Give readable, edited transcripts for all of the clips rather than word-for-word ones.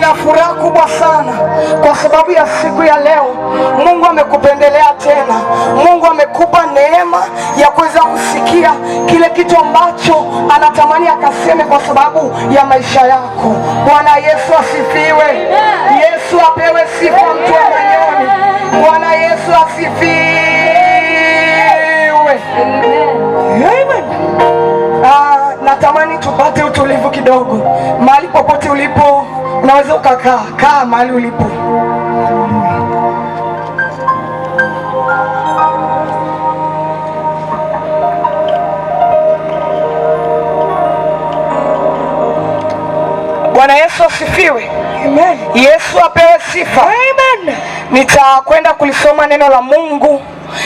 Nina furaha kubwa sana kwa sababu ya siku ya leo. Mungu amekupendelea tena. Mungu amekupa neema ya kuweza kusikia kile kitu ambacho anatamani akaseme kwa sababu ya maisha yako. Bwana Yesu asifiwe. Yesu apewe sifa, mtu wa Manyoni. Bwana Yesu asifiwe. Amen. Natamani tupate utulivu kidogo. Mahali popote ulipo unaweza ukakaa mahali ulipo. Bwana Yesu asifiwe. Amen. Yesu apewe sifa. Amen. Nitakwenda kulisoma neno la Mungu,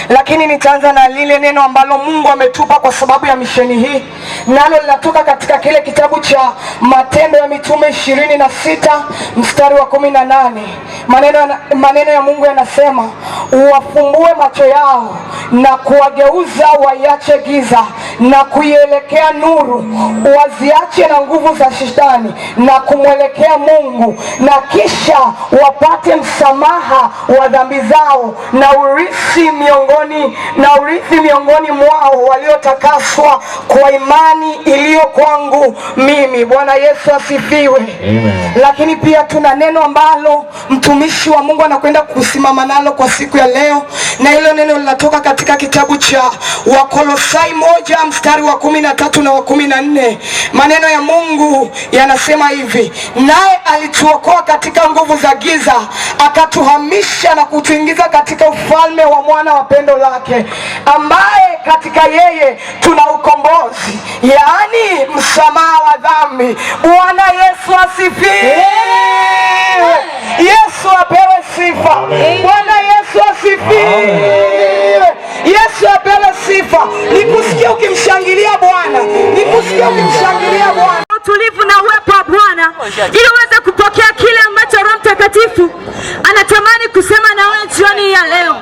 lakini nitaanza na lile neno ambalo Mungu ametupa kwa sababu ya misheni hii. Nalo linatoka katika kile kitabu cha Matendo ya Mitume 26 mstari wa 18. Maneno ya Mungu yanasema, uwafumbue macho yao na kuwageuza waiache giza na kuielekea nuru, waziache na nguvu za shetani na kumwelekea Mungu, na kisha wapate msamaha wa dhambi zao na urithi miongoni mwao waliotakaswa kwa imani iliyo kwangu mimi. Bwana Yesu asifiwe. Amen. Lakini pia tuna neno ambalo mtumishi wa Mungu anakwenda kusimama nalo kwa siku ya leo, na hilo neno linatoka katika kitabu cha Wakolosai 1 mstari wa 13 na wa 14. Maneno ya Mungu yanasema hivi: naye alituokoa katika nguvu za giza, akatuhamisha na kutuingiza katika ufalme wa mwana wa pendo lake, ambaye katika yeye tuna ukombozi, yaani msamaha wa dhambi. Bwana Yesu asifiwe. Yesu apewe sifa. Bwana Yesu asifiwe. Yesu apewe sifa. Nikusikia ukimshangilia Bwana. Nikusikia ukimshangilia Bwana. Utulivu na uwepo wa Bwana ili uweze kupokea kile ambacho Roho Mtakatifu anatamani kusema na wewe jioni ya leo.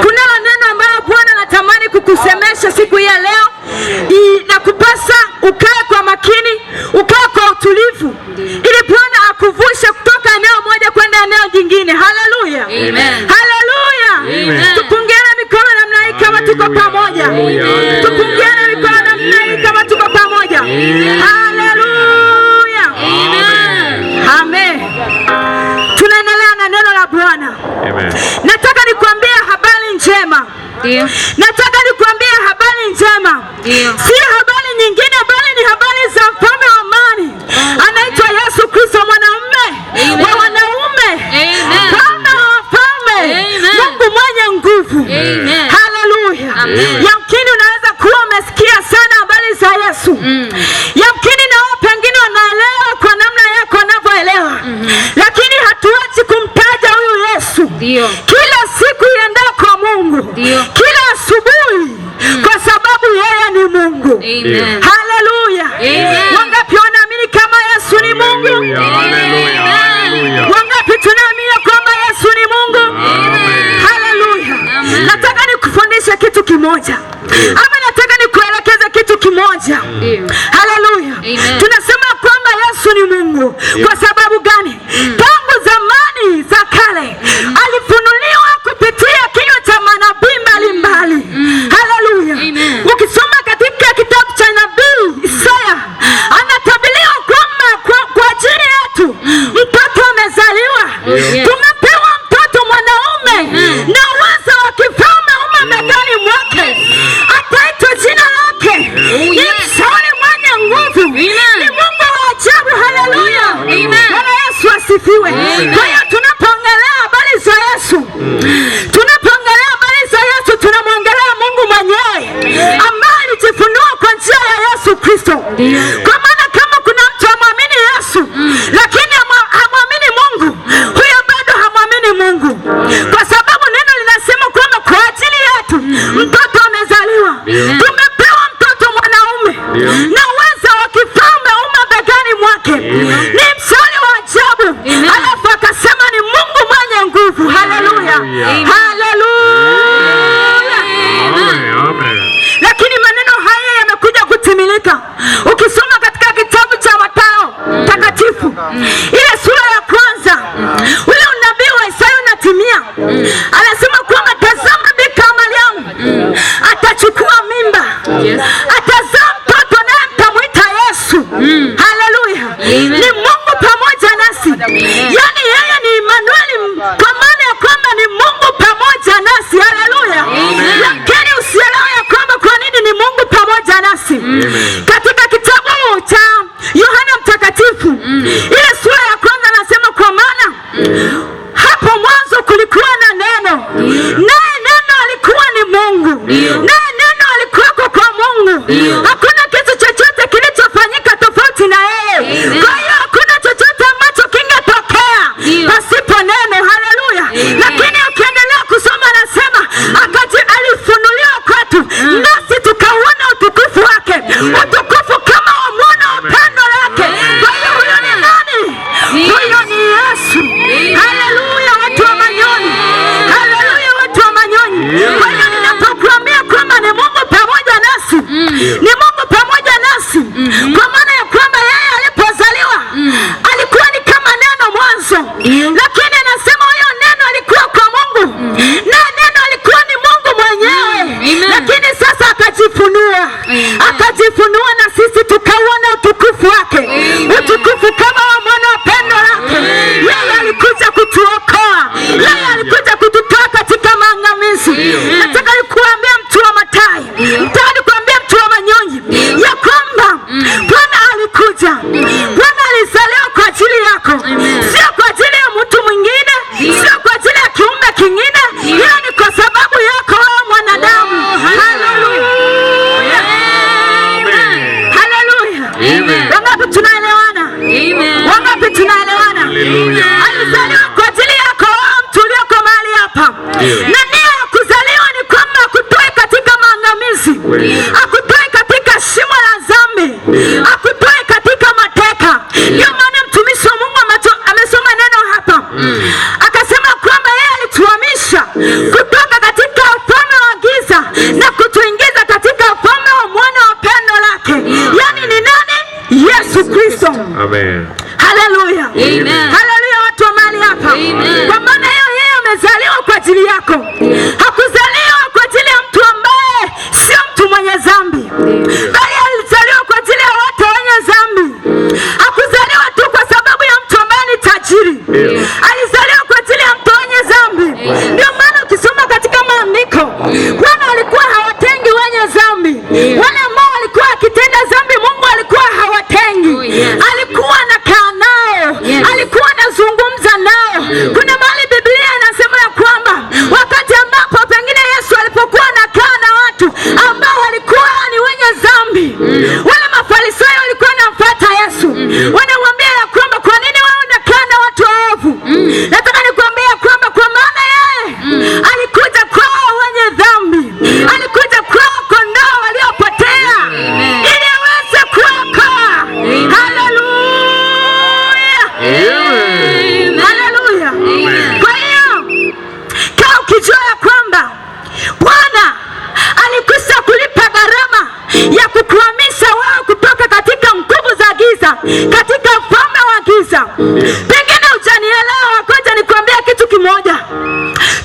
Kuna neno ambalo Bwana anatamani kukusemesha siku ya leo. Inakupasa ukae kwa makini, ukae kwa utulivu ili Bwana akuvushe kutoka eneo moja kwenda eneo jingine. Haleluya. Amen. Haleluya. Amen. Tupungiane mikono namna hii kama tuko pamoja. Tupungiane mikono namna hii kama tuko pamoja. Haleluya. Amen. Amen. Tunaendelea na neno la Bwana. Amen. Nataka nikwambie habari njema. Ndio. Nataka nikwambie habari njema. Ndio. Si habari nyingine bali ni habari za mfalme wa amani. Anaitwa Yesu Kristo, mwanaume wa wanaume. Amen. Mfalme wa wafalme. Mungu mwenye nguvu. Amen. Haleluya. Yamkini unaweza kuwa umesikia sana habari za Yesu. Yamkini na wao pengine wanaelewa kwa namna yako wanavyoelewa. Lakini hatuachi kumtaja huyu Yesu. Ndio. Kila siku iendao kwa Mungu. Ndio. Kila asubuhi kwa sababu yeye ni Mungu. Amen. Haleluya. Wangapi wanaamini kama Yesu ni Mungu? Haleluya. Wangapi tunaamini kwamba Yesu ni Mungu? Haleluya. Nataka nikufundishe kitu kimoja. Ama nataka nikuelekeze kitu kimoja. Haleluya. Tunasema kwamba Yesu ni Mungu. Kwa sababu gani? Tangu zamani za kale alifunuliwa kupitia kinywa cha manabii mbalimbali. Haleluya. Ukisoma katika kitabu cha nabii Isaya, anatabiliwa kwamba kwa ajili yetu mtoto amezaliwa. Tumepewa mtoto mwanaume na uwezo wa kifalme umebegani mwake. Ataitwa jina lake ni Mshauri mwenye nguvu, ni Mungu wa ajabu. Haleluya. Bwana Yesu asifiwe. Kwa hiyo tunapoongelea habari za Yesu, tunamwongelea Mungu mwenyewe ambaye alijifunua kwa njia ya Yesu Kristo. Kwa maana kama kuna mtu hamwamini Yesu lakini hamwamini Mungu, huyo bado hamwamini Mungu. Kwa sababu neno linasema kwamba kwa ajili yetu mtoto amezaliwa. Tumepewa mtoto mwanaume na uwezo wa kifalme umebegani mwake. Ni Mshauri wa ajabu. Alafu akasema ni ni Mungu pamoja nasi, kwa maana ya kwamba yeye alipozaliwa alikuwa ni kama neno mwanzo, lakini anasema huyo neno alikuwa kwa Mungu na neno alikuwa ni Mungu mwenyewe, lakini sasa akajifunua na sisi tukauona utukufu wake, utukufu kama wa mwana wa pendo lake. Yeye alikuja kutuokoa, yeye alikuja kututoa katika maangamizi. Nataka nikuambia mtu wa Mathayo, nataka nikuambia mtu wa Manyonyi ya kwamba Bwana alikuja, Bwana alizaliwa kwa ajili yako, sio kwa ajili ya mtu mwingine, sio kwa ajili ya kiumbe kingine, ila ni kwa sababu yako wewe mwanadamu. Haleluya, haleluya. Wangapi tunaelewana? Wangapi tunaelewana? Alizaliwa kwa ajili yako wewe mtu ulioko mahali hapa, na nia ya kuzaliwa ni kwamba akutoe katika maangamizi, akutoe katika shimo la dhambi, akutoe katika mateka. Ndio maana mtumishi wa Mungu amesoma neno hapa, akasema kwamba yeye alituhamisha kutoka katika ufalme wa giza na kutuingiza katika ufalme wa mwana wa pendo lake. Yani ni nani? Yesu Kristo. Amen. Haleluya. Haleluya, watu wa mahali hapa. Kwa maana hiyo yeye amezaliwa kwa ajili yako. Hakuzaliwa kwa ajili ya mtu ambaye sio mtu mwenye dhambi, bali alizaliwa kwa ajili ya watu wenye dhambi. Hakuzaliwa tu kwa sababu ya mtu ambaye ni tajiri, alizaliwa kwa ajili ya mtu mwenye dhambi. Ndio maana ukisoma katika maandiko, Bwana alikuwa hawatengi wenye dhambi. Wale ambao walikuwa wakitenda dhambi Mungu alikuwa hawatengi, alikuwa anakaa nao, alikuwa anazungumza nao. Kuna mahali Biblia inasema ya kwamba wakati ambapo pengine Yesu alipokuwa anakaa na watu ambao walikuwa ni wenye dhambi, wale Mafarisayo walikuwa wanamfuata Yesu, wanamwambia ya kwamba kwa nini wewe unakaa na watu waovu? Nataka nikwambia kwamba kwa maana yeye alikuja kwao wenye dhambi, alikuja kwao kondoo waliopotea ili aweze kuokoa. Haleluya, haleluya. Kwa hiyo kaa ukijua ya kwamba Bwana alikwisha kulipa gharama ya kukuhamisha wewe kutoka katika nguvu za giza, katika ufalme wa giza. Pengine hujanielewa, ngoja nikwambia kitu kimoja.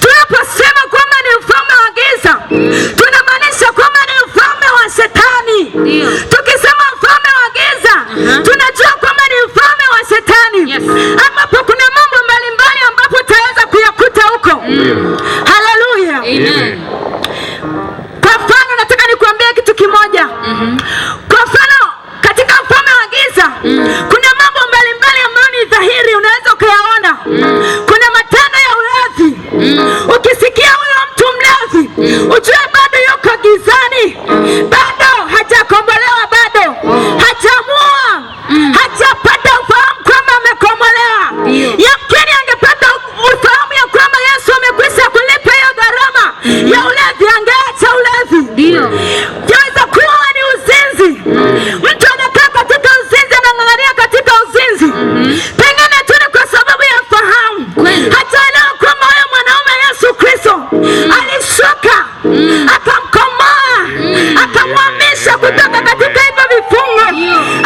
Tunaposema kwamba ni ufalme wa giza, tunamaanisha kwamba ni ufalme wa Shetani. Tukisema ufalme wa giza, tunajua kwamba ni ufalme wa Shetani, ambapo kuna mambo mbalimbali ambapo utaweza kuyakuta huko. Haleluya. Kwa mfano, nataka nikuambie kitu kimoja. Kwa mfano, katika ufalme wa giza kuna mambo mbalimbali ambayo ni dhahiri, unaweza ukayaona. Kuna matendo ya ulevi. Ukisikia huyo mtu mlevi, ujue bado yuko gizani, bado hajakombolewa, bado hajamua, hajapata ufahamu kwamba amekombolewa. Yamkini angepata ufahamu ya kwamba Yesu amekwisha kulipa hiyo gharama ya ulevi, angeacha ulevi. Yaweza kuwa ni uzinzi. Mtu anakaa katika uzinzi, anang'ang'ania katika uzinzi, pengine tu ni kwa sababu ya fahamu, hataelewa kwamba huyo mwanaume Yesu Kristo alishuka akamkomoa, akamhamisha kutoka katika hivyo vifungo,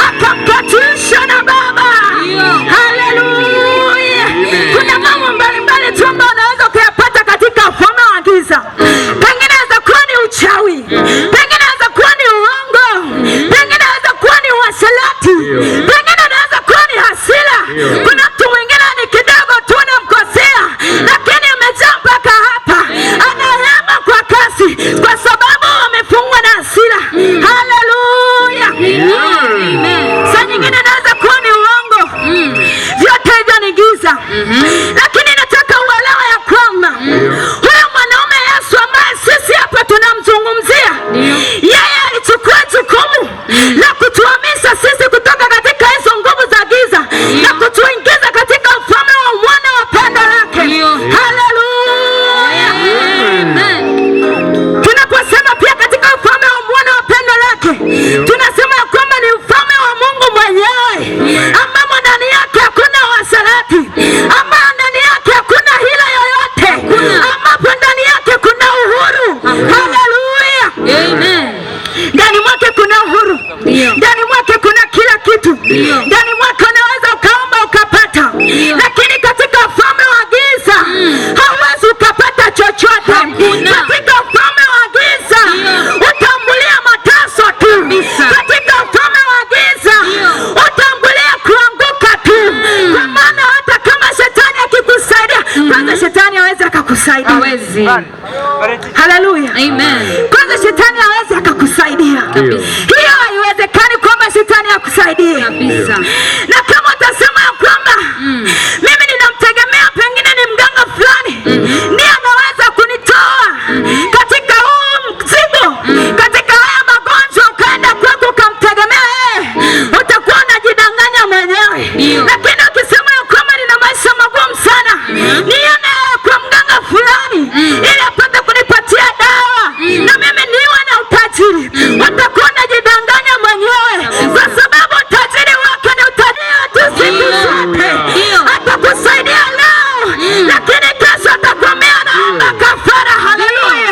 akamkatilisha na Baba. Haleluya. Kuna mambo mbalimbali tu ambayo unaweza kuyapata katika ufalme wa giza. Pengine inaweza kuwa ni uchawi, pengine inaweza kuwa ni uongo, pengine inaweza kuwa ni uasherati, pengine inaweza kuwa ni hasira. Kuna mtu mwingine ni kidogo tu unamkosea, lakini amejaa mpaka hapa, anahema kwa kasi kwa sababu amefungwa na hasira. Haleluya. Saa nyingine inaweza kuwa ni uongo. Vyote hivyo ni giza. Lakini nataka uelewe ya kwamba huyo mwanaume Yesu ambaye sisi hapa tunamzungumzia, yeye alichukua jukumu la kutuhamisha sisi kutoka katika hizo nguvu za giza na kutuingiza katika ufalme wa mwana wa pendo lake. Haleluya. Tunaposema pia katika ufalme wa mwana wa pendo lake, tunasema ya kwamba ni ufalme wa Mungu mwenyewe, ambamo ndani yake hakuna uasherati, ambao ndani yake akakusaidia. Hawezi. Haleluya. Amen. Kwanza shetani hawezi akakusaidia. Hiyo haiwezekani kwamba shetani akusaidie. Kabisa. Na kama utasema ya kwamba mimi ninamtegemea pengine ni mganga fulani ndiye anaweza kunitoa katika huu mzigo, katika haya magonjwa, ukaenda kwako ukamtegemea yeye, utakuwa unajidanganya mwenyewe. Lakini ukisema ya kwamba nina maisha magumu sana, niende kwa mganga fulani ili apate kunipatia dawa na mimi niwe na utajiri, utakuwa unajidanganya mwenyewe, kwa sababu utajiri wake ni utajiri tu siku zote. Atakusaidia leo, lakini kesho atakwambia naomba kafara. Haleluya.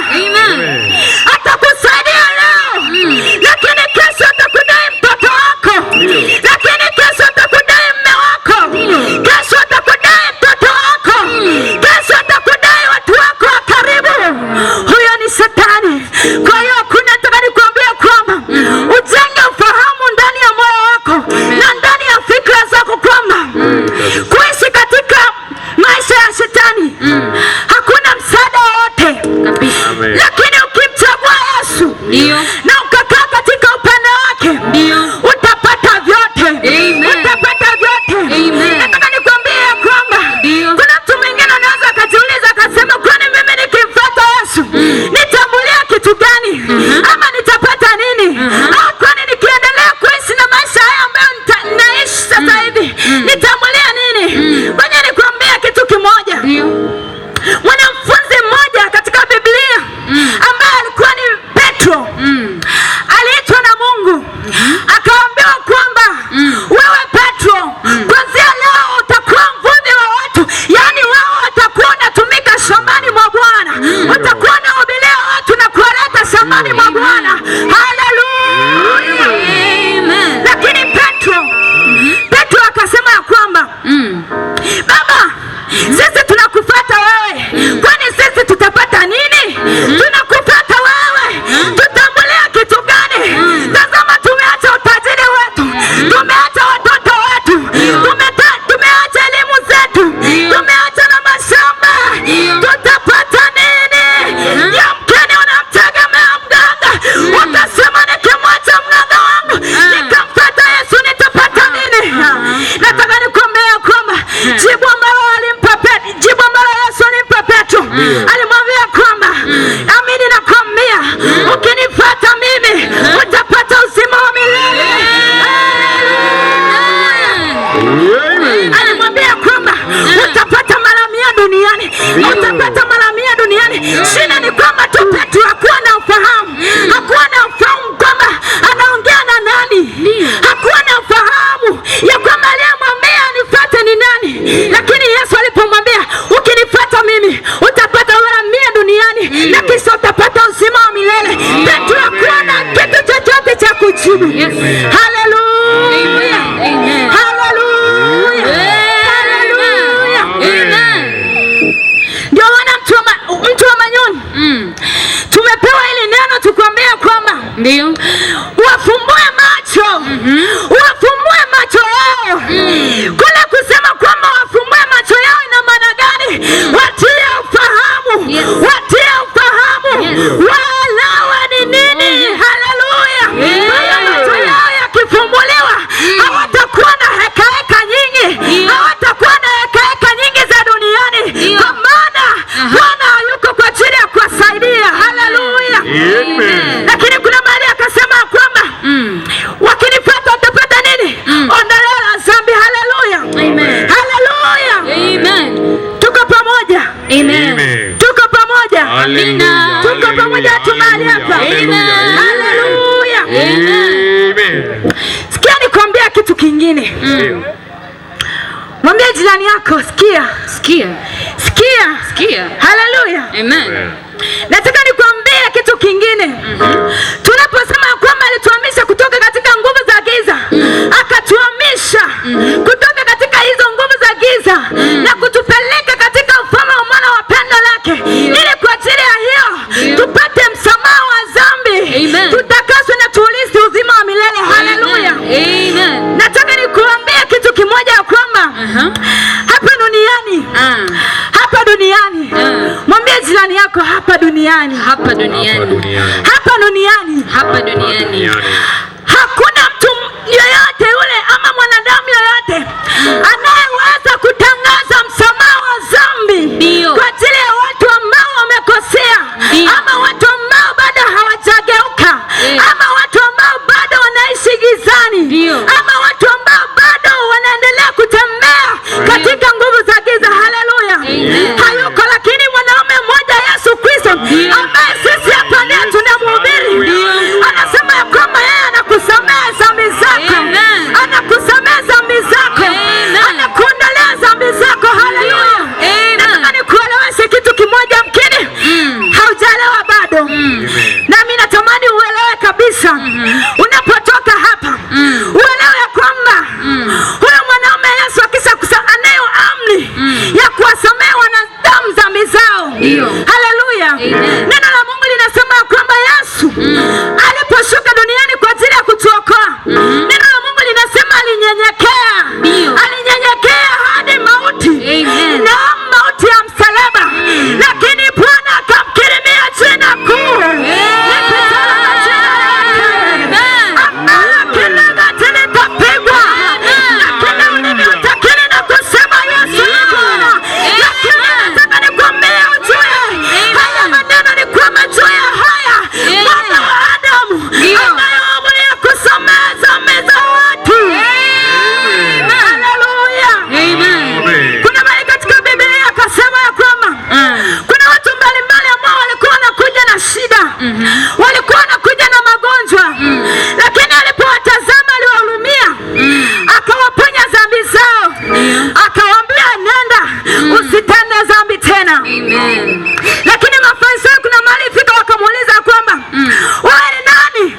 Atakusaidia leo, lakini kesho atakudai mtoto wako, lakini kesho atakudai mume wako, kesho atakudai mtoto wako, kesho atakudai watu wako wa karibu. Huyo ni Shetani. Kwa hiyo nataka nikuambia kwamba ujenge ufahamu ndani ya moyo wako na ndani ya fikra zako kwamba kuishi katika maisha ya Shetani hakuna msaada wowote. Lakini ukimchagua Yesu na ukakaa katika upande wake utapata vyote. Utapata vyote. Nataka nikwambie kwamba kuna mtu mwingine anaweza akajiuliza akasema, kwani mimi nikimfuata Yesu nitambulia kitu gani? Ama nitapata nini? Au kwani nikiendelea kuishi na maisha haya ambayo naishi sasa hivi nitambulia nini? Ngoja nikwambie kitu kimoja. Mwanafunzi mmoja katika Biblia ambaye alikuwa ni Petro aliitwa na Mungu akaambiwa kwamba wewe Petro, kuanzia leo utakuwa mvuvi wa watu. Yaani wewe utakuwa unatumika shambani mwa Bwana, utakuwa unahubiria watu na kuwaleta shambani mwa Bwana. Haleluya. Lakini Petro akasema ya kwamba Baba, sisi tunakufuata wewe, kwani sisi tutapata nini? Tunakufuata wewe, tutambulia kitu gani? Tazama, tumeacha utajiri wetu, tumeacha watoto wetu, tumeacha elimu zetu, tumeacha na mashamba, tutapata nini? Yamkini unamtegemea mganga, utasema nikimwacha mganga wangu nikamfuata Yesu nitapata nini? Nataka nikwambia kwamba jibu ambalo Yesu alimpa Petro, alimwambia kwamba amini nakwambia, ukinifuata mimi utapata uzima wa milele. Alimwambia kwamba utapata mara 100 duniani, utapata mara 100 duniani. Shida ni kwamba tu Petro hakuwa na ufahamu, hakuwa na ufahamu kwamba anaongea na nani, hakuwa na ufahamu ya kwamba aliyemwambia anifuate ni nani. Lakini Yesu alipomwambia ukinifuata mimi utapata mara 100 duniani na kisha utapata uzima wa milele, Petro hakuwa na kitu chochote cha kujibu. Haleluya. Haleluya. Ndio maana mtu wa Manyoni tumepewa hili neno tukwambia kwamba wafumbue macho, wafumbue macho yao. Kule kusema kwamba wafumbue macho yao ina maana gani? Watie ufahamu, watie ufahamu walawe ni nini. Haleluya. Macho yao yakifumbuliwa hawatakuwa na hekaheka nyingi, hawatakuwa na hekaheka nyingi za duniani, kwa maana Bwana yuko kwa ajili ya kuwasaidia. Haleluya. Lakini kuna mahali akasema kwamba wakinifuata watapata nini? Ondoleo la dhambi. Haleluya. Haleluya. Tuko pamoja. Tuko pamoja. Tuko pamoja tu mahali hapa. Haleluya. Sikia nikwambia kitu kingine. Mwambie jirani yako, sikia. Haleluya. Nataka nikwambie kitu kingine. Tunaposema kwamba alituhamisha kutoka katika nguvu za giza, akatuhamisha kutoka katika hizo nguvu za giza na kutupeleka katika ufalme wa mwana wa pendo lake, ili kwa ajili ya hiyo tupate msamaha wa dhambi, tutakaswe na tuulisi uzima wa milele. Haleluya. Nataka nikuambie kitu kimoja kwamba hapa duniani hapa hapa duniani. Mwambie jirani yako, hapa duniani. Hapa duniani. Hapa duniani. Hapa duniani. Hakuna mtu yoyote yule ama mwanadamu yoyote anayeweza kutangaza msamaha wa dhambi kwa ajili ya watu ambao wamekosea, ama watu ambao bado hawajageuka, ama watu ambao bado wanaishi gizani, ama watu ambao bado wanaendelea kutembea katika nguvu za giza. Haleluya. Hayuko, lakini mwanaume mmoja Yesu Kristo ambaye sisi hapa ndiye tunamhubiri, anasema ya kwamba yeye anakusamehe dhambi zako, anakusamehe dhambi zako, anakuondolea dhambi zako. Haleluya. Nataka nikueleweshe kitu kimoja, mkini haujaelewa bado, nami natamani uelewe kabisa. Unapotoka hapa uelewe ya kwamba huyo mwanaume Yesu akisha anayo amri ya kuwasamehe wanadamu dhambi zao. Haleluya. Neno la Mungu linasema ya kwamba Yesu aliposhuka duniani kwa ajili ya kutuokoa, neno la Mungu linasema alinyenyekea. Alinyenyekea hadi mauti, na mauti ya msalaba, lakini Bwana akamkirimia jina kuu walikuwa wanakuja na magonjwa, lakini alipowatazama aliwahurumia, akawaponya dhambi zao, akawaambia nenda usitende dhambi tena. Lakini Mafarisayo kuna mahali fika wakamuuliza kwamba wewe ni nani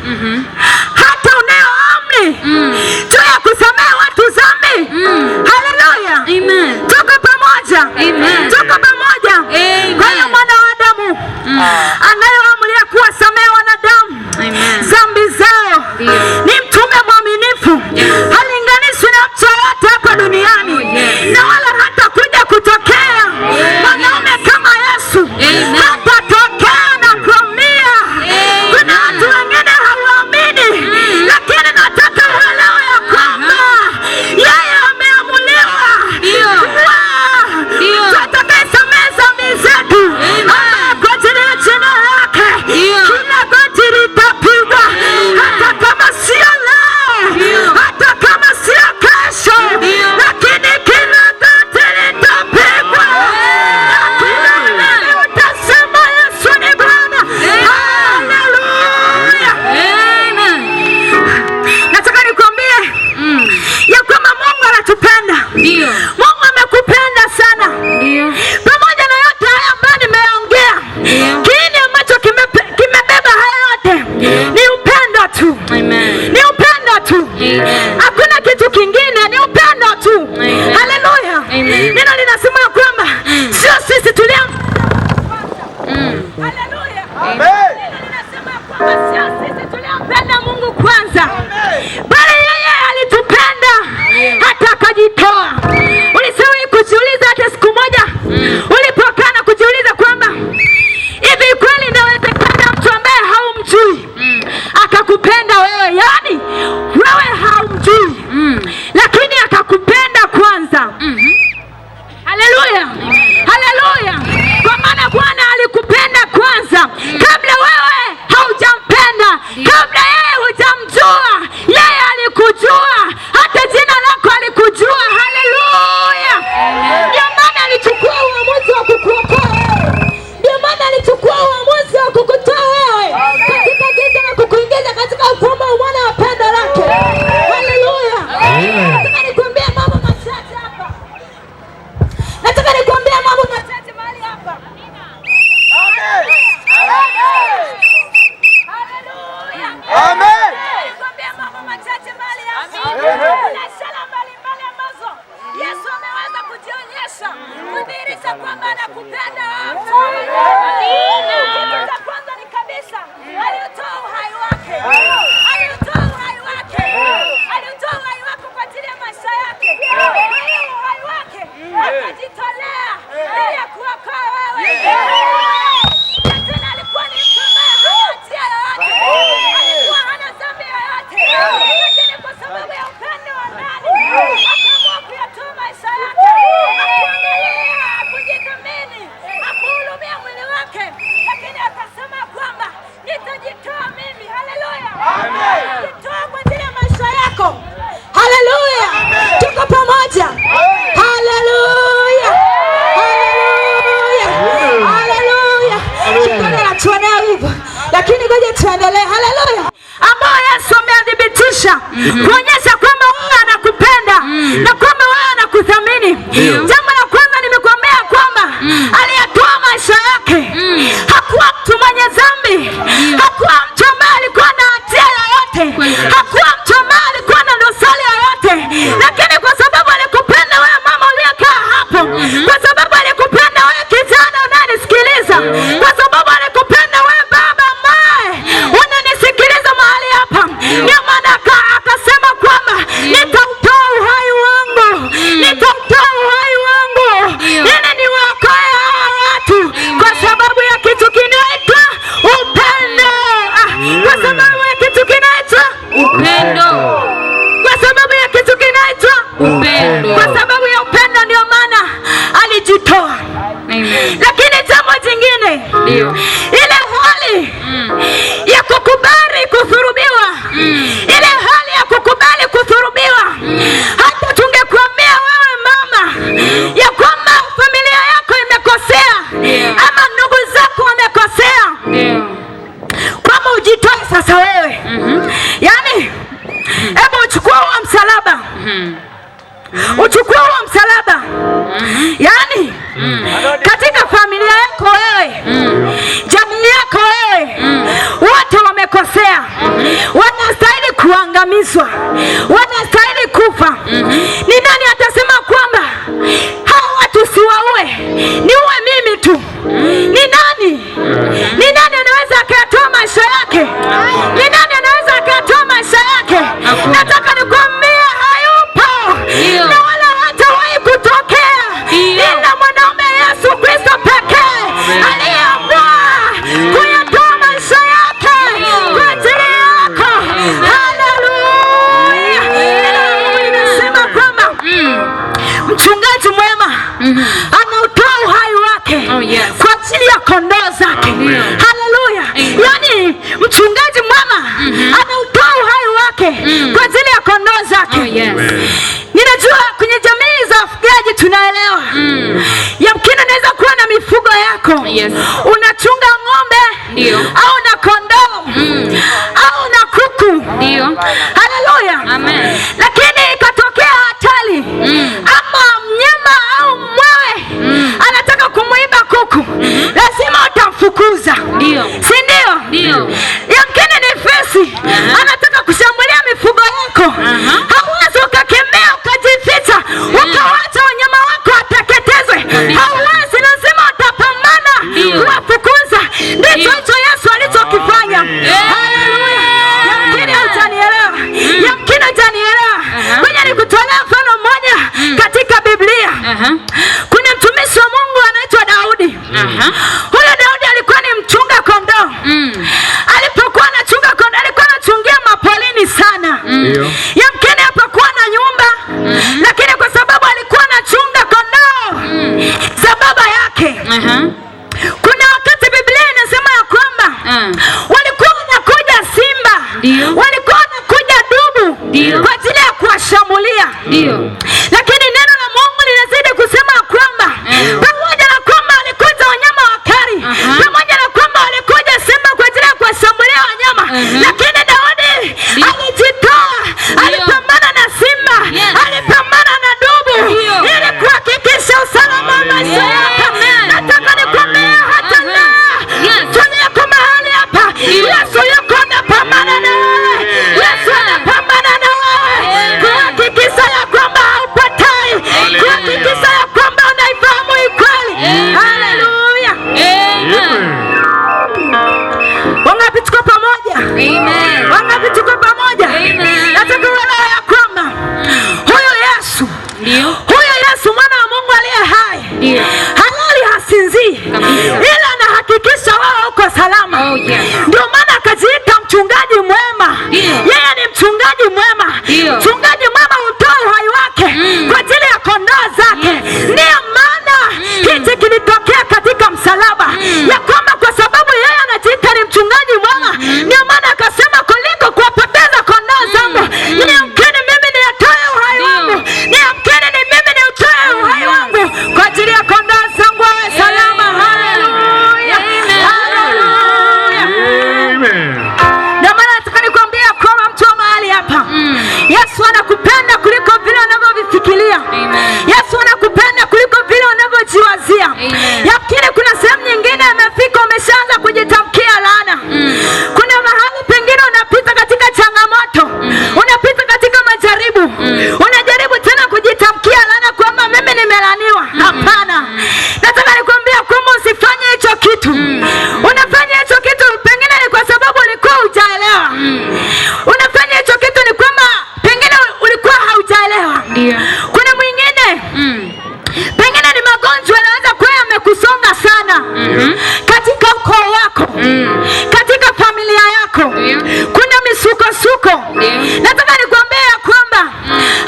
hata unayo amri juu ya kusamehe watu dhambi? Haleluya. Tuko pamoja. Tuko pamoja. Kwa hiyo mwana wa Adamu anayo amri ya kuwasamehe wanadamu dhambi zao. Ni mtume mwaminifu, halinganishwi na mtu yoyote hapa duniani, na wala hata kuja kutokea mwanaume kama Yesu. Hatatokea na kuambia. Kuna watu wengine hawaamini, lakini nataka uelewe ya kwamba yeye ameamuliwa tutakayesamehe dhambi zetu kwa ajili ya jina lake. Kila goti litapigwa, hata kama sio leo, hata kama sio kesho, lakini kila goti litapigwa na kila ulimi utasema Yesu ni Bwana. Haleluya. Nataka nikwambie ya kwamba Mungu anatupenda. Mungu amekupenda sana. Pamoja na yote haya ambayo nimeongea, kiini ambacho kimebeba haya yote ni upendo tu. Ni upendo tu. Hakuna kitu kingine, ni upendo tu. Haleluya. Neno linasema kwamba sio sisi tulimpenda Mungu kwanza, bali yeye alitupenda hata akajitoa. Ulishawahi kujiuliza hata siku moja ulipokaa na kujiuliza kwamba hivi kweli inawezekana mtu ambaye haumjui akakupenda wewe? Yani wewe haumjui, lakini akakupenda kwanza. Haleluya. Haleluya. Kwa maana Bwana alikupenda kwanza kabla wewe haujampenda, kabla yeye hujamjua. Yeye alikujua, hata jina lako alikujua. Haleluya. Ndio maana alichukua uamuzi wa kukuokoa wewe. Ndio maana alichukua uamuzi wa kukutoa wewe katika giza na kukuingiza katika ufalme wa mwana wa pendo lake. Haleluya. Nataka nikwambie mambo machache hapa. Nataka nikwambie mambo machache mahali hapa. Haleluya. Amen. Nikwambie mambo machache mahali hapa. Kuna ishara mbalimbali ambazo Yesu ameweza kujionyesha kudhihirisha kwamba anakupenda wewe. Kitu cha kwanza ni kabisa, alitoa uhai wake. Alitoa uhai wake. Alitoa uhai wake kwa ajili ya maisha yake. Kwa hiyo uhai wake akajitolea ili kuwa kuonyesha kwamba wewe anakupenda na kwamba wewe anakuthamini. Jambo la kwanza nimekuambia kwamba aliyetoa maisha yake hakuwa mtu mwenye dhambi, hakuwa mtu ambaye alikuwa na hatia yoyote, hakuwa mtu ambaye alikuwa na dosari yoyote, lakini kwa sababu alikupenda wewe mama uliyekaa hapo, kwa sababu alikupenda wewe kijana unanisikiliza, kwa sababu alikupenda wewe baba ambaye unanisikiliza mahali hapa, ndio maana akasema kwamba nitautoa uhai wangu, nitautoa uhai wangu ili niwaokoe hawa watu, kwa sababu ya kitu kinaitwa upendo. Kwa sababu ya kitu kinaitwa upendo, kwa sababu ya kitu kinaitwa upendo, kwa sababu ya upendo ndio maana alijitoa. Lakini jambo jingine, ile hali ya kukubali kudhulumiwa, ile hali ya kukubali kudhulumiwa. Hata tungekuambia wewe mama ya kwamba familia yako imekosea ama ndugu zako wamekosea, kwamba ujitoe sasa wewe, yani hebu uchukua huo msalaba, uchukua huo msalaba, yani katika familia yako wewe, jamii yako wewe, wote wamekosea, wanastahili kuangamizwa, wanastahili kufa. Ni nani atasema kwamba hao watu siwaue, niue mimi tu? Ni nani? Ni nani anaweza akatoa maisha yake? Ni nani anaweza akatoa maisha yake? Nataka nikwambie hayupo, na wala hatawahi kutokea, ila mwanaume Yesu Kristo pekee aliyeamua kuyatoa maisha yake kwa ajili yako. Haleluya! Inasema kwamba mchungaji mwema anautoa uhai wake kwa ajili ya kondoo zake. Haleluya! Yani mchungaji mwema anautoa uhai wake kwa ajili ya kondoo zake. Ninajua kwenye jamii za wafugaji tunaelewa, yamkini unaweza kuwa na mifugo yako, unachunga ng'ombe au na kondoo au na kuku. Haleluya! Lakini ikatokea hatari ama mnyama au mwewe anataka kumuiba kuku, lazima utamfukuza, si ndio? Yamkini ni fisi anataka kushambulia mifugo yako, hauwezi ukakimbia ukajificha ukawacha wanyama wako wateketezwe, hauwezi, lazima utapambana kuwafukuza. Ndicho hicho Yesu alichokifanya. Haleluya! Yamkini hujanielewa, yamkini hujanielewa. Ngoja nikutolea mfano mmoja katika Biblia. Kuna mtumishi wa Mungu anaitwa Daudi. Huyo Daudi alikuwa ni mchunga kondoo. Alipokuwa anachunga kondoo, alikuwa anachungia mapolini sana. Yamkini hapakuwa na nyumba, lakini kwa sababu alikuwa anachunga kondoo za baba yake, kuna wakati Biblia inasema ya kwamba walikuwa wanakuja simba, walikuwa wanakuja dubu kwa ajili ya kuwashambulia. Lakini neno la Mungu linazidi kusema kwamba pamoja na kwamba walikuja wanyama wakali, pamoja na kwamba walikuja simba kwa ajili ya kuwashambulia wanyama, lakini Daudi alijitoa, alipambana na simba, alipambana na dubu ili kuhakikisha usalama wa maisha yake. Nataka nikwambie hata leo tulioko mahali hapa, Yesu yuko anapambana na wewe, Yesu anapambana na wewe kuhakikisha ya kwamba haupotai, kuhakikisha ya kwamba unaifahamu ukweli. Haleluya! Wangapi tuko pamoja? Amen. Wangapi tuko pamoja? Amen. Nataka uelewe ya kwamba huyo Yesu, huyo Yesu mwana wa Mungu aliye hai, halali hasinzii, ila anahakikisha wewe uko salama. Ndio maana akajiita mchungaji mwema. Yeye ni mchungaji mwema. Mchungaji mwema hutoa uhai wake kwa ajili ya kondoo zake. Ndio maana hichi kilitokea katika msalaba, ya kwamba kwa sababu yeye anajiita ni mchungaji mwema, ndio maana akasema kuliko kuwapoteza kondoo zangu, niamkeni mimi niatoe uhai wangu, niamkeni ni mimi niutoe uhai wangu kwa ajili ya kondoo zangu wawe salama. Haleluya! Haleluya! Ndio maana nataka nikwambia kwamba mtu wa mahali hapa, magonjwa yanaweza kuwa yamekusonga sana katika ukoo wako, katika familia yako, kuna misukosuko. Nataka nikwambie ya kwamba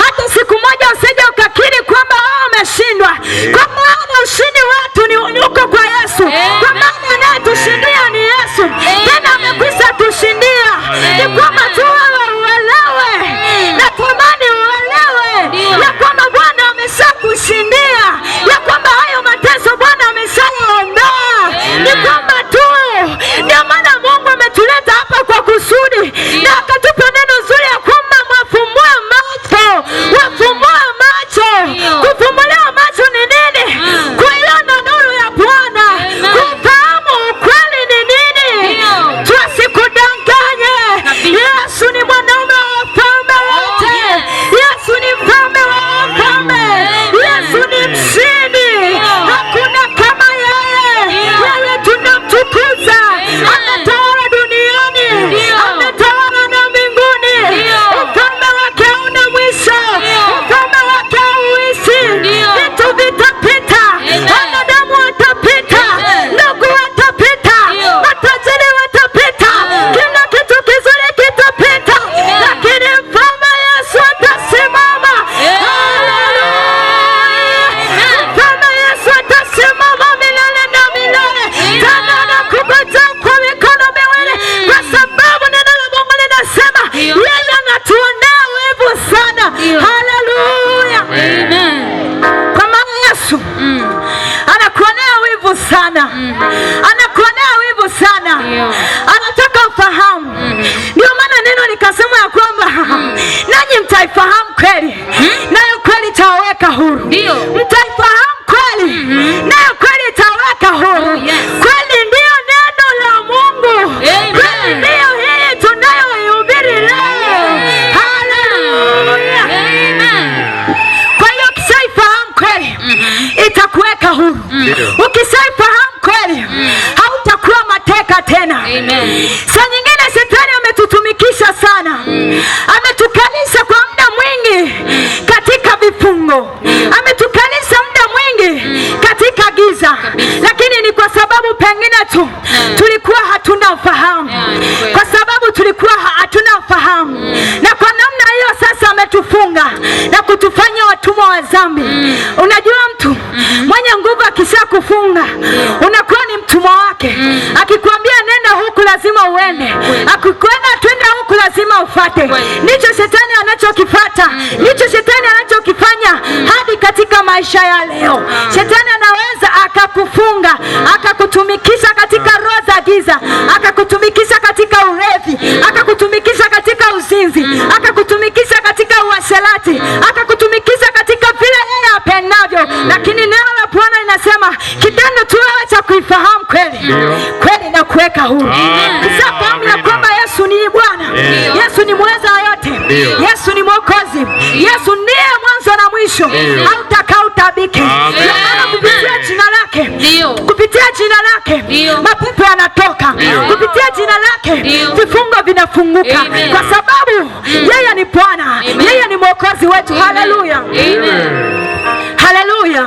hata siku moja usije ukakiri kwamba wewe umeshindwa, kwa maana ushindi wetu ni uko kwa Yesu, kwa maana anayetushindia ni Yesu, tena amekwisha tushindia. Ni kwamba tu wewe uelewe, na tamani uelewe ya kwamba Bwana ameshakushindia, ya kwamba hayo mateso Bwana ameshayaondoa. Ni kwamba tu ndio maana Mungu ametuleta hapa kwa kusudi, na akatupa neno zuri ya kwamba wafumbue macho, wafumbue macho. Kufumbuliwa macho ni nini? Kuiona nuru ya Bwana, kufahamu ukweli ni nini. Tusikudanganye. Yesu ni mwanaume wa wafalme wote. Yesu ni mfalme wa wafalme. Yesu ni mshindi, hakuna kama yeye. Yeye tunamtukuza, ametawala duniani, ametawala na mbinguni. Ufalme wake hauna mwisho, ufalme wake hauishi. Vitu vitapita, wanadamu watapita, ndugu watapita, matajiri watapita, kila kitu kizuri kitapita, lakini mfalme Yesu atasimama. Haleluya! Mfalme Yesu atasimama milele na milele, tena anakugoja kwa mikono miwili, kwa sababu neno la Mungu linasema yeye anatuonea wivu sana. Haleluya! Kwa maana Yesu anakuonea wivu sana, anakuonea wivu sana, anataka ufahamu. Ndio maana neno likasema ya kwamba nanyi mtaifahamu kweli, nayo kweli itawaweka huru. Mtaifahamu kweli, nayo kweli itawaweka huru. Kweli ndiyo neno la Mungu, kweli ndiyo hii tunayoihubiri leo. Haleluya! Kwa hiyo ukishaifahamu kweli itakuweka huru. Ukishaifahamu kweli hautakuwa mateka tena. Saa nyingine shetani ametutumikisha sana, ametukalisha kwa muda mwingi katika vifungo, ametukalisha muda mwingi katika giza, lakini ni kwa sababu pengine tu tulikuwa hatuna ufahamu, kwa sababu tulikuwa hatuna ufahamu, na kwa namna hiyo sasa ametufunga na kutufanya watumwa wa dhambi. Unajua mtu mwenye nguvu akisha kufunga unakuwa ni mtumwa wake. Akikwambia nenda huku lazima uende, akikwenda twende huku lazima ufate. Ndicho shetani anachokifata, ndicho shetani anachokifanya hadi katika maisha ya leo. Shetani anaweza akakufunga, akakutumikisha katika roho za giza, akakutumikisha katika ulevi, akakutumikisha katika uzinzi, akakutumikisha katika uasherati, akakutumikisha katika vile yeye apendavyo. Lakini neno la Bwana linasema kitendo tu wewe cha kuifahamu kweli, kweli na kuweka huru. Kisha fahamu ya kwamba Yesu ni Bwana, Yesu ni mweza yote, Yesu ni Mwokozi, Yesu ndiye mwanzo na mwisho, hautakaa utabike. Maana kupitia jina lake, kupitia jina lake mapepo yanatoka, kupitia jina lake vifungo vinafunguka, kwa sababu yeye ni Bwana, yeye ni Mwokozi wetu. Haleluya, haleluya.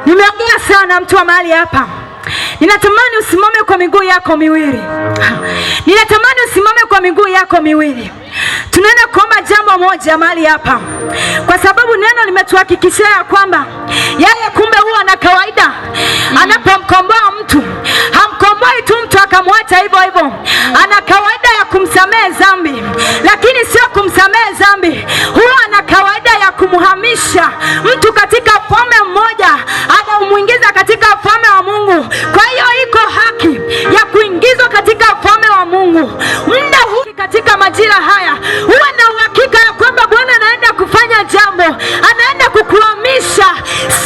Nimeongea sana mtu wa mahali hapa. Ninatamani usimame kwa miguu yako miwili. Ninatamani usimame kwa miguu yako miwili. Tunaenda kuomba jambo moja mahali hapa, kwa sababu neno limetuhakikishia ya kwamba yeye kumbe huwa na kawaida anapomkomboa mtu, hamkomboi tu mtu akamwacha hivyo hivyo. Ana kawaida ya kumsamehe dhambi, lakini sio kumsamehe dhambi, huwa ana kawaida ya kumhamisha mtu katika ufalme mmoja, anamuingiza katika ufalme wa Mungu. Kwa hiyo iko haki ya kuingizwa katika ufalme wa Mungu. Muda huu katika majira haya huwa na uhakika ya kwamba Bwana anaenda kufanya jambo, anaenda kukuhamisha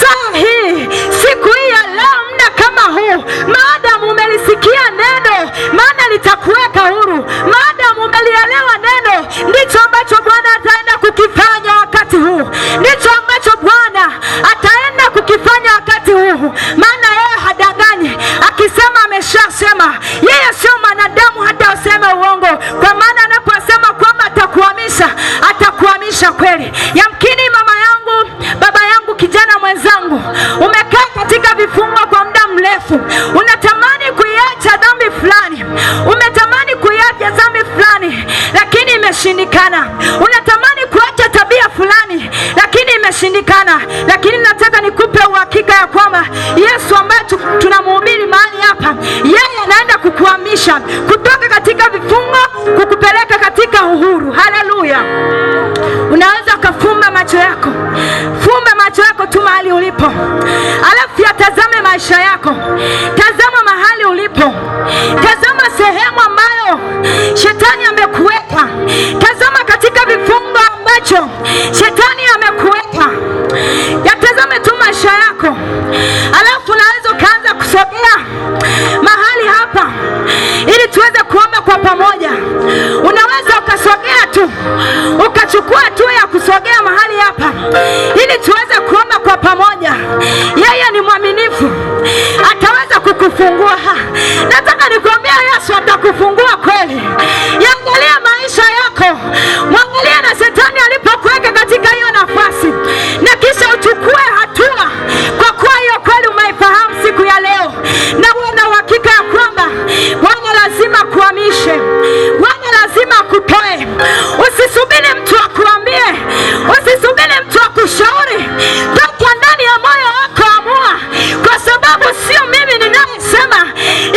saa hii, siku hii ya leo, muda kama huu. Maadamu umelisikia neno, maana litakuweka huru. Maadamu umelielewa neno, ndicho ambacho Bwana ataenda kukifanya wakati huu, ndicho ambacho Bwana ataenda kukifanya wakati huu. Umekaa katika vifungo kwa muda mrefu, unatamani kuiacha dhambi fulani, umetamani kuiacha dhambi fulani lakini imeshindikana. Unatamani kuacha tabia fulani lakini imeshindikana. Lakini nataka nikupe uhakika ya kwamba Yesu ambaye tunamhubiri mahali hapa, yeye anaenda kukuhamisha kutoka katika vifungo kukupeleka katika uhuru. Haleluya! Unaweza ukafumba macho yako, fumba macho yako tu mahali ulipo, alafu yatazame maisha yako. Tazama mahali ulipo, tazama sehemu ambayo shetani amekuweka, tazama katika vifungo ambacho shetani amekuweka. Yatazame tu maisha yako, alafu unaweza ukaanza kusogea mahali hapa ili tuweze kuomba kwa pamoja. Unaweza ukasogea tu, ukachukua hatua ya kusogea mahali hapa ili tuweze kuomba kwa pamoja. Yeye ni mwaminifu, ataweza kukufungua. Nataka nikwambia, Yesu atakufungua kweli. Yaangalia maisha yako, mwangalia na shetani alipokuweka katika hiyo nafasi, na kisha uchukue hatua, kwa kuwa hiyo kweli umeifahamu siku ya leo, na uwe na uhakika ya kwamba Bwana lazima kuhamishe, Bwana lazima akutoe. Usisubiri mtu akuambie, usisubiri mtu akushauri. Toka ndani ya moyo wako, amua, kwa sababu sio mimi ninayesema,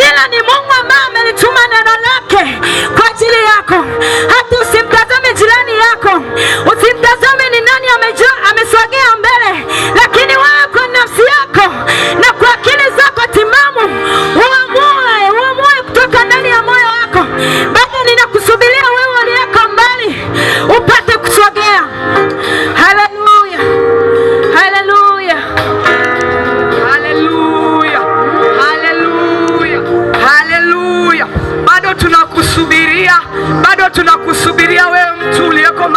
ila ni Mungu ambaye amenituma neno lake kwa ajili yako. Hata usimtazame jirani yako, usimtazame ni nani amesogea mbele, lakini wewe kwa nafsi yako na kwa akili zako timamu uamue kutoka ndani ya moyo wako. Bado ninakusubiria wewe uliyeko mbali upate kusogea. Haleluya, haleluya, haleluya, haleluya, haleluya. Bado tunakusubiria wewe mtu uliyeko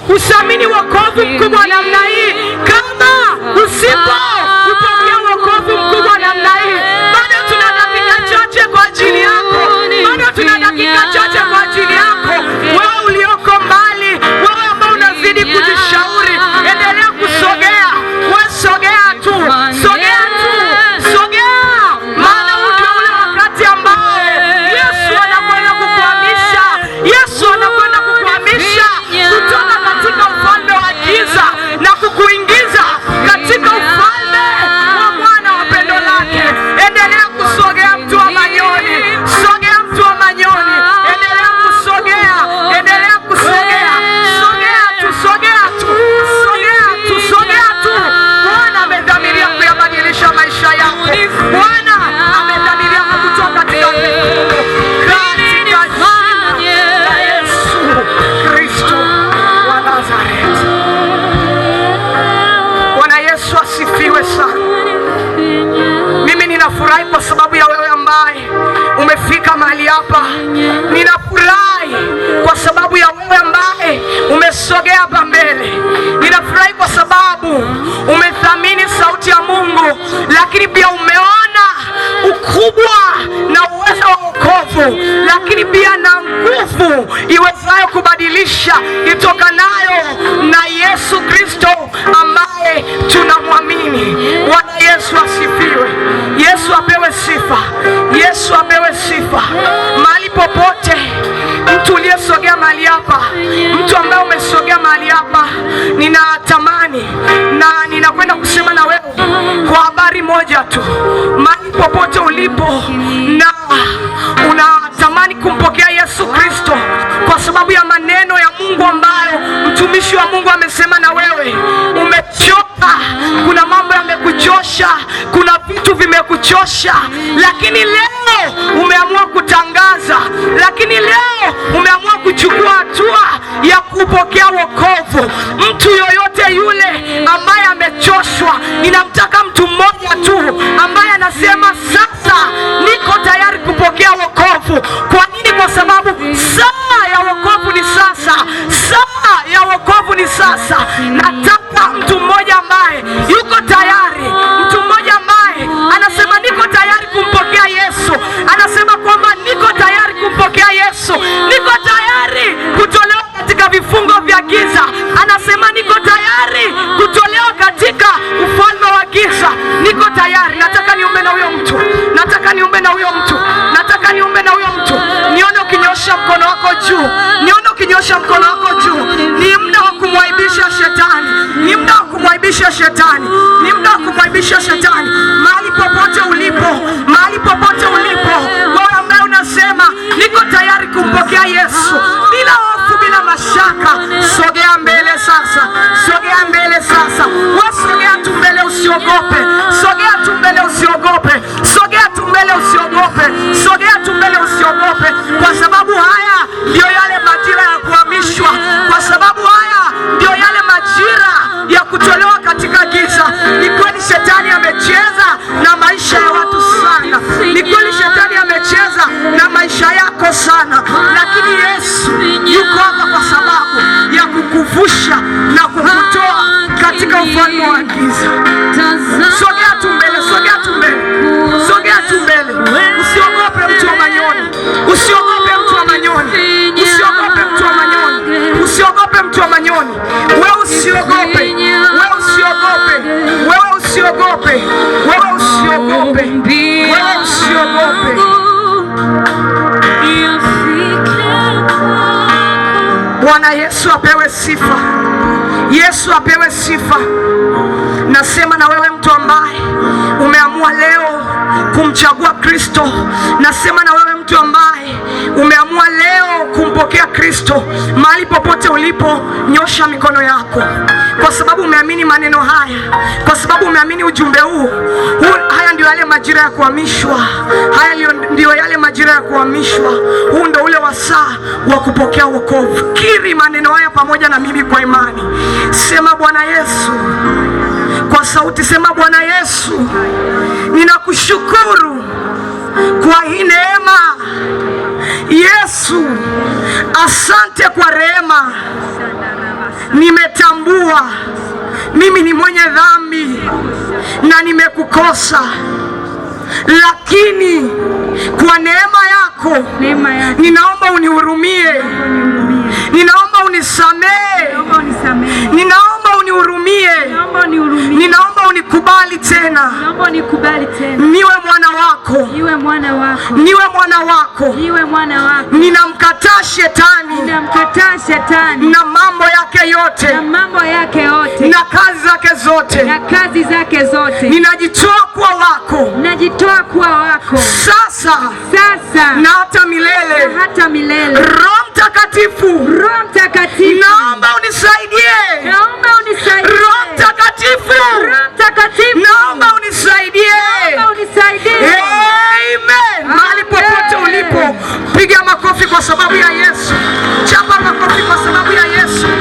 usiamini wokovu mkubwa namna hii. Kama usipopokea wokovu mkubwa namna hii, bado tuna dakika chache kwa ajili yako, bado tuna dakika chache kwa ajili yako. Wewe ulioko mbali, wewe ambao unazidi kujishauri, endelea kusogea. Wewe sogea tu, sogea tu, sogea, maana huu ndio ule wakati ambao Yesu anakwenda kukuhamisha. Yesu anakwenda kukuhamisha kutoka katika ufalme wa giza na kukuingiza katika ufalme wa mwana wa pendo lake. Endelea kusogea mtu wa Manyoni, sogea mtu wa Manyoni, endelea kusogea, endelea kusogea, sogea tu, sogea tu, sogea tu, sogea tu. Bwana amedhamiria kuyabadilisha maisha yako. Bwana amedhamiria kukutoa katika vifungo, katika jina la Yesu Kristo wa Nazareti. Bwana Yesu asifiwe sana. Mimi ninafurahi kwa sababu ya wewe ambaye umefika mahali hapa. Ninafurahi kwa sababu ya wewe ambaye umesogea hapa mbele. Ninafurahi kwa sababu umethamini sauti ya Mungu, lakini pia umeona ukubwa na uwezo wa wokovu, lakini pia na nguvu iwezayo kubadilisha itokanayo na Yesu Kristo ambaye tunamwamini. Bwana Yesu asifiwe. Yesu apewe sifa. Yesu apewe sifa. Mahali popote mtu uliyesogea mahali hapa, mtu ambaye umesogea mahali hapa, ninatamani na ninakwenda kusema na wewe kwa habari moja tu. Mahali popote ulipo na unatamani kumpokea Yesu Kristo kwa sababu ya maneno ya Mungu ambayo mtumishi wa Mungu amesema na wewe, umechoka, kuna mambo yamekuchosha, kuna vitu vimekuchosha, lakini leo umeamua kutangaza, lakini leo umeamua kuchukua hatua ya kupokea wokovu. Mtu yoyote yule ambaye amechoshwa, ninamtaka mtu mmoja tu ambaye anasema sasa niko tayari kupokea wokovu. Kwa nini? Kwa sababu saa ya wokovu ni sasa. Saa ya wokovu ni sasa. Nataka mtu mmoja ambaye yuko tayari, mtu mmoja ambaye anasema niko tayari kumpokea Yesu, anasema kwamba niko tayari kumpokea Yesu, niko tayari kutolewa katika vifungo vya giza, anasema niko tayari kutolewa katika ufalme wa giza. imani. Mahali popote ulipo, wewe ambaye unasema niko tayari kumpokea Yesu bila hofu, bila mashaka, sogea mbele sasa. Wewe sogea tu mbele, usiogope. Kwa sababu haya ndio yale majira ya kuhamishwa. Kwa sababu haya ndio yale majira ya kutolewa katika giza. Ni kweli shetani amecheza na maisha ya watu sana. Ni kweli shetani amecheza na maisha yako sana. Lakini Yesu yuko hapa kwa sababu ya kukuvusha na kukutoa katika ufalme wa giza. Sogea tu mbele. Usiogope mtu wa manyoni. Wewe usiogope. Bwana Yesu apewe sifa. Nasema na wewe mtu ambaye umeamua leo kumchagua Kristo. Nasema na wewe mtu ambaye umeamua leo kumpokea Kristo. Mahali popote ulipo, nyosha mikono yako, kwa sababu umeamini maneno haya, kwa sababu umeamini ujumbe huu. Haya ndio yale majira ya kuhamishwa. Huu ndio ule wasaa wa kupokea wokovu. Kiri maneno haya pamoja na mimi kwa imani. Sema Bwana Yesu kwa sauti, sema Bwana Yesu, ninakushukuru kwa hii neema. Yesu, asante kwa rehema. Nimetambua mimi ni mwenye dhambi na nimekukosa, lakini kwa neema yako ninaomba unihurumie, ninaomba unisamehe, ninaomba unihurumie, ninaomba unikubali tena, niwe mwana wako, ninamkataa shetani na mambo yake yote na kazi zake zote, ninajitoa kuwa wako sasa na hata milele. Roho Mtakatifu, naomba unisaidie